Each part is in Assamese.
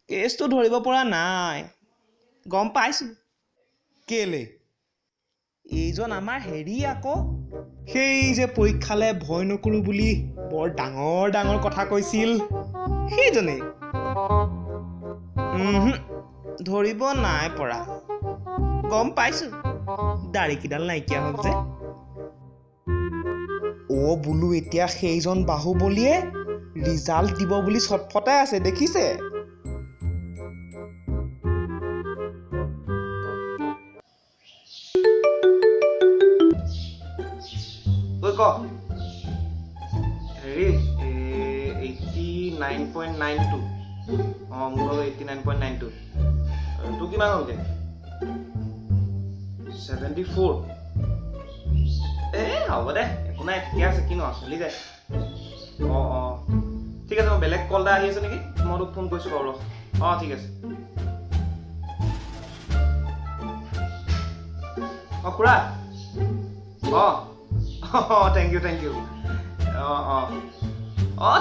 কেছটো ধৰিব পৰা নাই গম পাইছো কেলে এইজন আমাৰ হেৰি আকৌ সেই যে পৰীক্ষালে ভয় নকৰো বুলি বৰ ডাঙৰ ডাঙৰ কথা কৈছিল সেইজনেই ধৰিব নাই পৰা গম পাইছো দাড়িকিডাল নাইকিয়া হ'ল যে বোলো এতিয়া সেইজন বাহুবলীয়ে ৰিজাল্ট দিব বুলি ছটফটাই আছে দেখিছে ঐ ক হেৰি 89.92 মোৰ 89.92 তোৰ কিমান হ'লগে 74 হ'ব দে একো নাই ঠিকে আছে কিনো চলি যায় ঠিক আছে মই বেলেগ কল এটা আহি আছে নেকি মই তোক ফোন কৰিছোঁ বাৰু ঠিক আছে খুৰা থেংক ইউ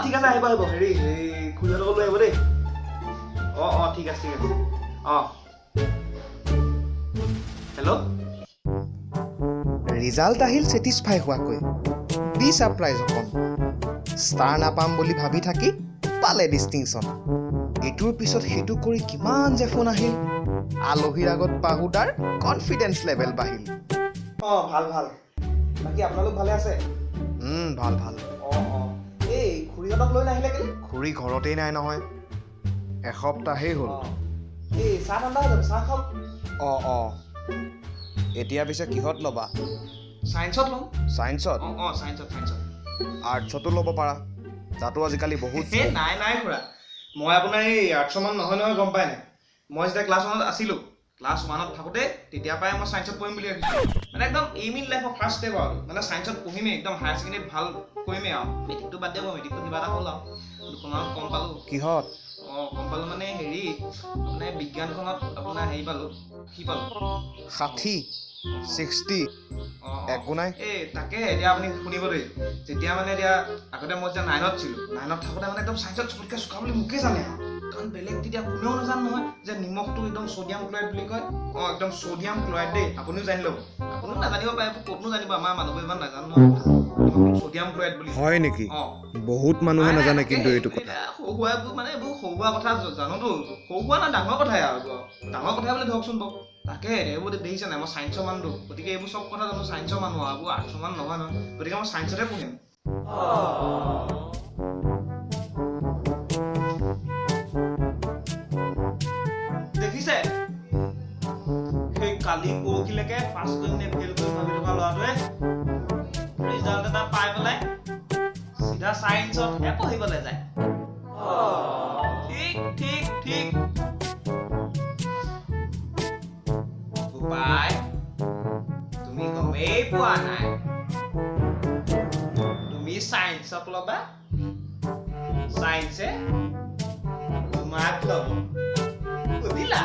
ঠিক আছে আহিব হেৰি খুৰীহঁতকো লৈ আহিব দেই ঠিক আছে হেল্ল' ৰিজাল্ট আহিল ছেটিছফাই হোৱাকৈ বি ছাৰপ্ৰাইজ অকণ ষ্টাৰ নাপাম বুলি ভাবি থাকি পালে ডিষ্টিংশ্যন এইটোৰ পিছত সেইটো কৰি কিমান যে ফোন আহিল আলহীৰ আগত বাহুদাৰ কনফিডেন্স লেভেল বাঢ়িল ভাল বাকী আপোনালোক ভালে আছে ভাল এই খুৰীহঁতক লৈ নাহিলে কেলে খুৰী ঘৰতেই নাই নহয় এসপ্তাহেই হ'ল এই চাহ ঠাণ্ডা হৈ যাব চাহ খাওক এতিয়া পিছে কিহত ল'বা চায়েন্সত ল'ম চায়েন্সত চায়েন্সত আৰ্টছতো ল'ব পাৰা তাতো আজিকালি বহুত নাই খুৰা মই আপোনাৰ এই আৰ্টছৰ মান নহয় গম পাই নাই মই যেতিয়া ক্লাছ 1ত আছিলোঁ ক্লাছ 1ত থাকোঁতে তেতিয়াৰ পৰাই মই চায়েন্সত পঢ়িম বুলি ভাবিছিলোঁ মানে একদম এইম ইন লাইফৰ ফাৰ্ষ্ট ষ্টেপ আৰু মানে চায়েন্সত পঢ়িমেই একদম হায়াৰ ছেকেণ্ডেৰী ভাল কৰিমেই আৰু মেট্ৰিকটো বাদ দিয়া মই মেট্ৰিকটো কিবা এটা হ'ল আৰু দুখনত কম পালোঁ কিহত কম পালোঁ মানে হেৰি মানে বিজ্ঞানখনত আপোনাৰ হেৰি পালোঁ কি পালোঁ 60 60 একো নাই তাকে এতিয়া আপুনি শুনিব দেই যেতিয়া মানে এতিয়া আগতে মই যেতিয়া 9ত ছিলোঁ 9ত থাকোঁতে মানে একদম চায়েন্সত চবতকৈ চোকা বুলি মোকেই জানে আৰু কাৰণ বেলেগ তেতিয়া কোনেও নাজানে নহয় যে নিমখটো একদম ছ'ডিয়াম ক্লৰাইড বুলি কয় একদম ছ'ডিয়াম ক্লৰাইড দেই আপুনিও জানি ল'ব আপুনিও নাজানিব পাৰে ক'তনো জানিব আমাৰ মানুহবোৰ ইমান নাজানো নহয় ছ'ডিয়াম ক্লৰাইড বুলি হয় নেকি বহুত মানুহে নাজানে কিন্তু এইটো কথা সৰু সুৰাবোৰ মানে এইবোৰ সৰু সুৰা কথা জানোতো সৰু সুৰা না ডাঙৰ কথাই আৰু ডাঙৰ কথাই বুলি ধৰকচোন বাৰু তাকে এইবোৰ দেখিছে নাই মই চায়েন্সৰ মানুহটো গতিকে এইবোৰ চব কথা জানো চায়েন্সৰ মানুহ আৰু এইবোৰ আৰ্টছৰ মানুহ নহয় গতিকে মই চায়েন্সতে পঢ়িম দেখিছে সেই কালি পৰহিলৈকে পাছ কৰিম নে ফেইল কৰিম ভাবি থকা ল'ৰাটোৱে ৰিজাল্ট এটা পাই পেলাই চিধা চায়েন্সতহে পঢ়িবলৈ যায় ঠিক গোপাই তুমি গমেই পোৱা নাই তুমি চায়েন্সত ল'বা চায়েন্সে তোমাক ল'ব বুজিলা